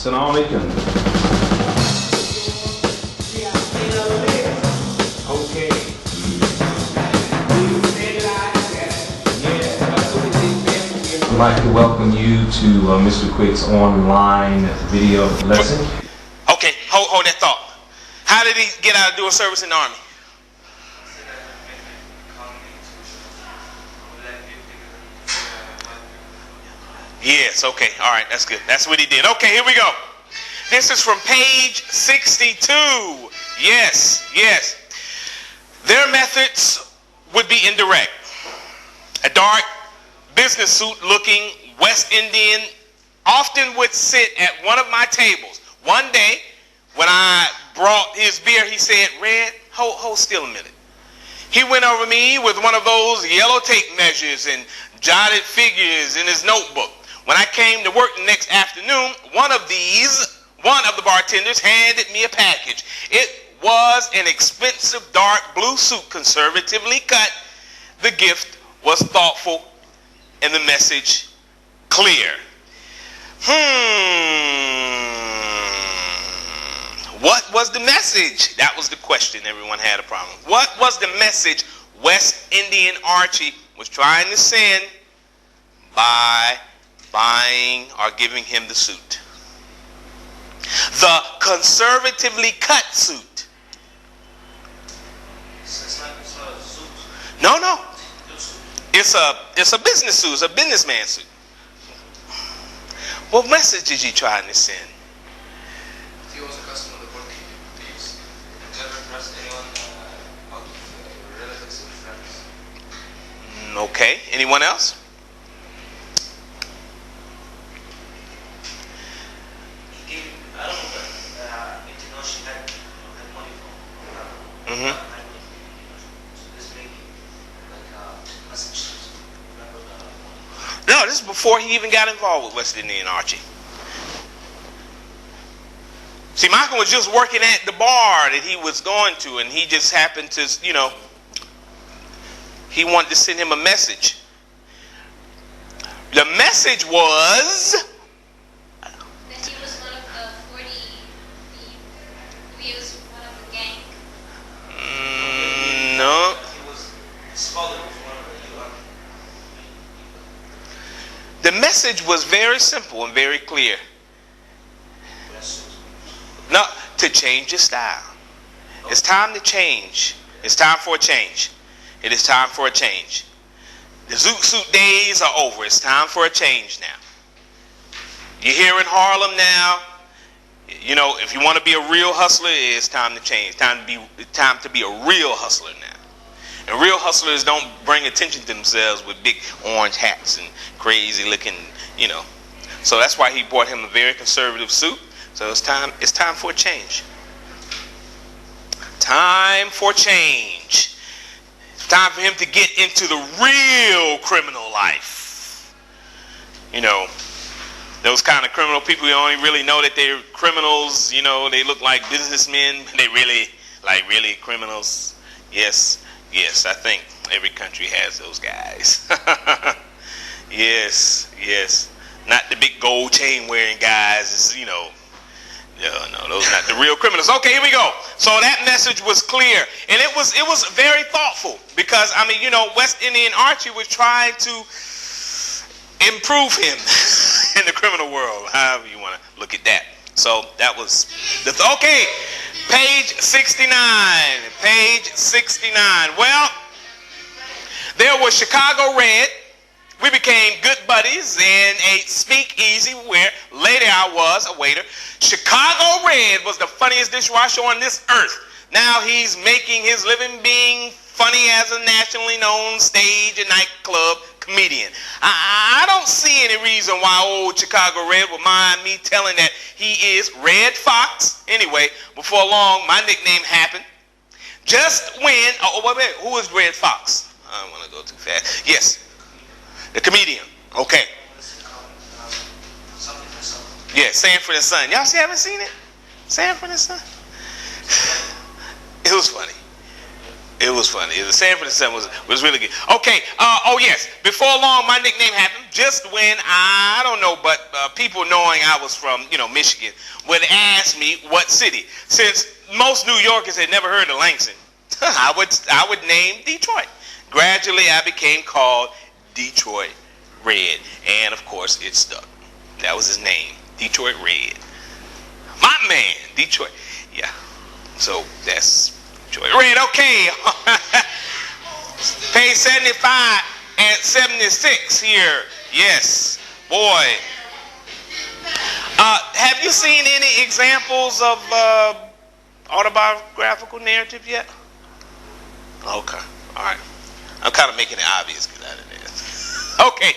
Assalamu alaikum. Okay. I'd like to welcome you to Mr. Quick's online video lesson. Okay, hold that thought. How did he get out of doing service in the Army? Yes, okay, all right, that's good. That's what he did. Okay, here we go. This is from page 62. Yes. Their methods would be indirect. A dark business suit looking West Indian often would sit at one of my tables. One day, when I brought his beer, he said, "Red, hold still a minute." He went over me with one of those yellow tape measures and jotted figures in his notebook. When I came to work the next afternoon, one of the bartenders handed me a package. It was an expensive dark blue suit, conservatively cut. The gift was thoughtful and the message clear. What was the message? That was the question everyone had a problem. What was the message West Indian Archie was trying to send by buying or giving him the suit? The conservatively cut suit. No. It's a business suit. It's a businessman suit. What message is he trying to send? He was a customer of the book. Please never trust anyone out of relatives and friends. Okay. Anyone else? He gave, I don't know, but she had money from her. Mm-hmm. So this may be like a message. No, this is before he even got involved with West Indian Archie. See, Malcolm was just working at the bar that he was going to, and he just happened to, he wanted to send him a message. The message was that he was one of the 40 he was one of the gang. No. He was his father was one of the UN. The message was very simple and very clear. No, to change your style. It's time to change. It's time for a change. It is time for a change. The zoot suit days are over. It's time for a change now. You're here in Harlem now. If you want to be a real hustler, it's time to change. Time to be a real hustler now. And real hustlers don't bring attention to themselves with big orange hats and crazy looking, So that's why he bought him a very conservative suit. So it's time for a change. Time for change. It's time for him to get into the real criminal life. Those kind of criminal people, you only really know that they're criminals, they look like businessmen, but they really criminals. Yes, I think every country has those guys. Yes. Not the big gold chain wearing guys, No, those are not the real criminals. Okay, here we go. So that message was clear. And it was very thoughtful because, West Indian Archie was trying to improve him in the criminal world, however you want to look at that. So that was okay. Page 69. Page 69. Well, there was Chicago Red. We became good buddies in a speakeasy where later I was a waiter. Chicago Red was the funniest dishwasher on this earth. Now he's making his living being funny as a nationally known stage and nightclub comedian. I don't see any reason why old Chicago Red would mind me telling that he is Red Fox. Anyway, before long, my nickname happened. Just when, wait, who is Red Fox? I don't want to go too fast. Yes. The comedian. Okay. Yeah, Sanford and Son. Y'all haven't seen it? Sanford and Son? It was funny. The Sanford and Son was really good. Okay. Oh yes. Before long, my nickname happened. Just when I don't know, but people knowing I was from, Michigan, would ask me what city. Since most New Yorkers had never heard of Langston, I would name Detroit. Gradually, I became called Detroit Red, and of course, it stuck. That was his name, Detroit Red. My man, Detroit. Yeah. So that's Detroit Red. Okay. Page 75 and 76 here. Yes, boy. Have you seen any examples of autobiographical narrative yet? Okay, all right. I'm kind of making it obvious because I didn't ask. Okay,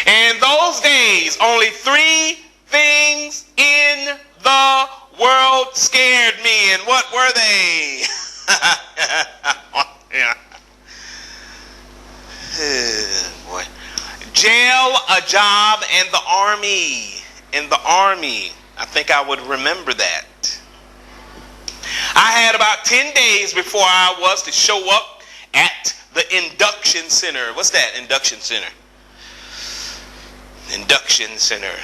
in those days, only 3 things in the world scared me, and what were they? Yeah. Boy. Jail, a job, and the army. In the army. I think I would remember that. I had about 10 days before I was to show up at the induction center. What's that, induction center? Induction center.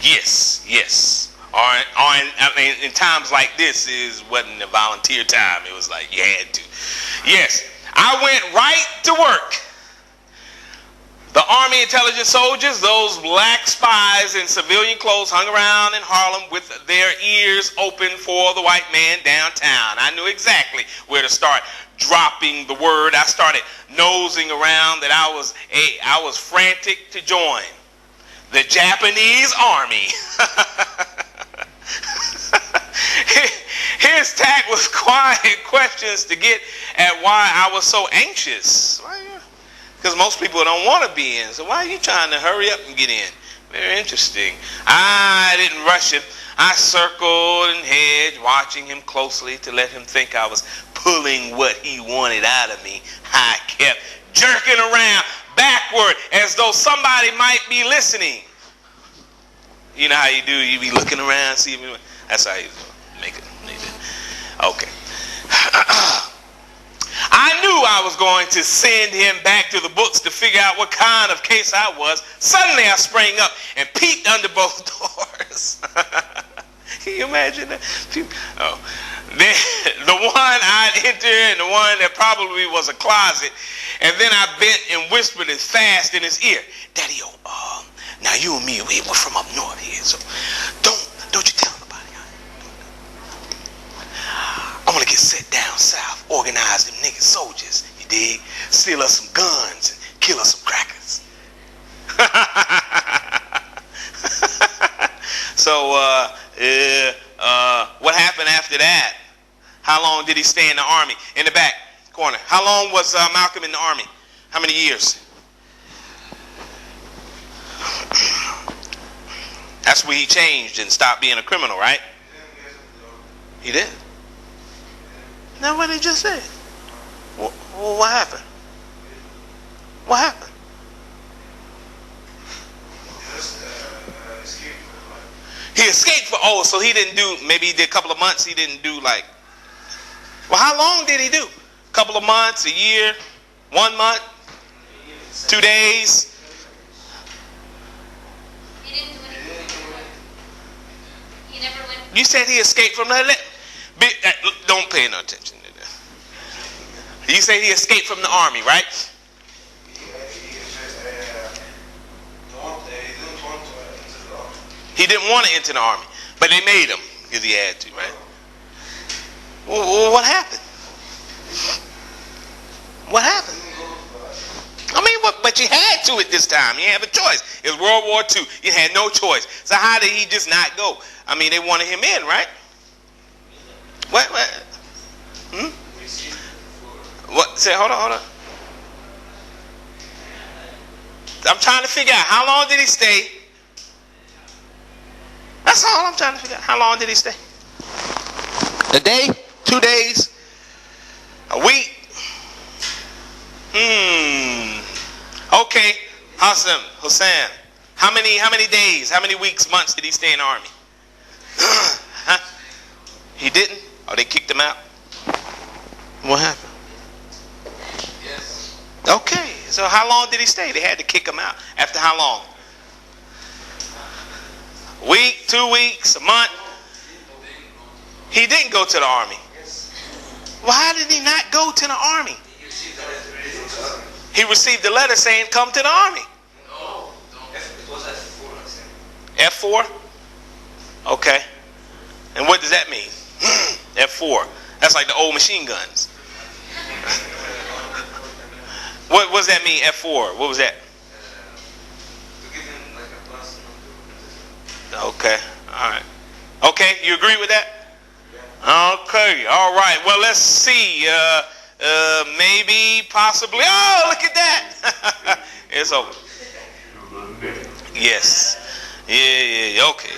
Yes. In times like this, it wasn't a volunteer time. It was like you had to. Yes, I went right to work. The Army intelligence soldiers, those black spies in civilian clothes, hung around in Harlem with their ears open for the white man downtown. I knew exactly where to start dropping the word. I started nosing around that I was frantic to join the Japanese Army. His tack was quiet questions to get at why I was so anxious. Because most people don't want to be in. So why are you trying to hurry up and get in? Very interesting. I didn't rush him. I circled and hedged, watching him closely to let him think I was pulling what he wanted out of me. I kept jerking around backward as though somebody might be listening. You know how you do? You be looking around, see me. That's how you make it. Okay. I knew I was going to send him back to the books to figure out what kind of case I was. Suddenly I sprang up and peeked under both doors. Can you imagine that? Oh. The one I'd enter and the one that probably was a closet. And then I bent and whispered as fast in his ear, Daddy, now you and me, we're from up north here, so don't you tell nobody. I'm gonna get set down south, organize them nigga soldiers, you dig? Steal us some guns and kill us some crackers. So, what happened after that? How long did he stay in the army? In the back corner. How long was Malcolm in the army? How many years? That's where he changed and stopped being a criminal, right? He did. Now what he just said? What happened? What happened? He escaped for, so he didn't do, maybe he did a couple of months, he didn't do like, well, how long did he do? A couple of months, a year, 1 month, 2 days? He didn't do anything. He never went. You said he escaped from the, don't pay no attention to that. You say he escaped from the army, right? He didn't want to enter the army, but they made him because he had to, right? Well, what happened? What happened? I mean, but you had to at this time. You didn't have a choice. It was World War II. You had no choice. So how did he just not go? I mean, they wanted him in, right? What? What? Say, hold on. I'm trying to figure out how long did he stay. That's all I'm trying to figure out. How long did he stay? A day? 2 days? A week? Okay. Hussein. How many days? How many weeks, months did he stay in the army? Huh? He didn't? Or they kicked him out? What happened? Yes. Okay. So how long did he stay? They had to kick him out. After how long? Week, 2 weeks, a month? He didn't go to the army. Why did he not go to the army? He received the letter saying, come to the army. No, It was F4. F4? Okay. And what does that mean? F4. That's like the old machine guns. What does that mean, F4? What was that? to give him like a plus number. Okay. All right. Okay, you agree with that? Okay. All right. Well, let's see. Maybe, possibly. Oh, look at that. It's over. Yes. Yeah. Okay.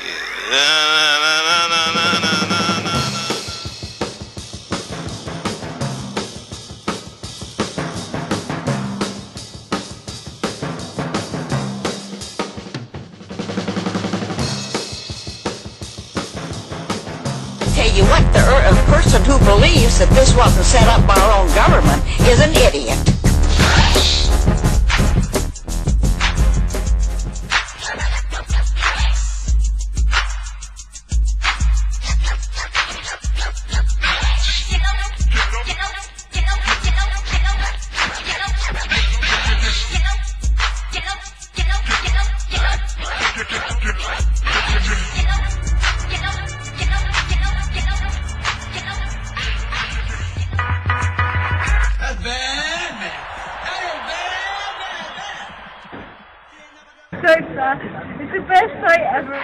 Tell you what, the person who believes that this wasn't set up by our own government is an idiot. So sad. It's the best night ever.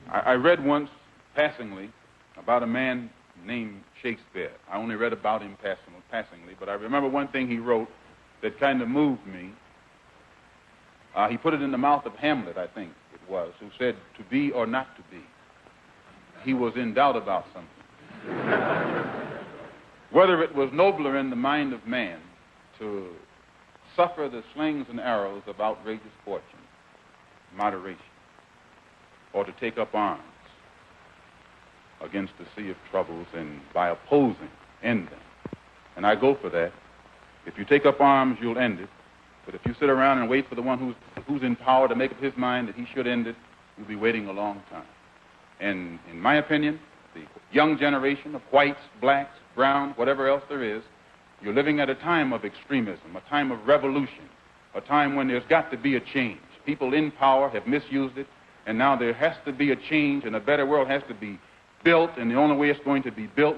I read once, passingly, about a man named Shakespeare. I only read about him passingly, but I remember one thing he wrote that kind of moved me. He put it in the mouth of Hamlet, I think it was, who said, to be or not to be. He was in doubt about something. Whether it was nobler in the mind of man to suffer the slings and arrows of outrageous fortune, moderation, or to take up arms against the sea of troubles and by opposing, end them. And I go for that. If you take up arms, you'll end it. But if you sit around and wait for the one who's in power to make up his mind that he should end it, you'll be waiting a long time. And in my opinion, the young generation of whites, blacks, brown, whatever else there is, you're living at a time of extremism, a time of revolution, a time when there's got to be a change. People in power have misused it, and now there has to be a change, and a better world has to be built, and the only way it's going to be built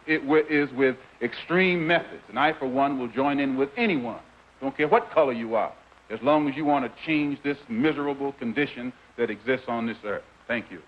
is with extreme methods. And I, for one, will join in with anyone, don't care what color you are, as long as you want to change this miserable condition that exists on this earth. Thank you.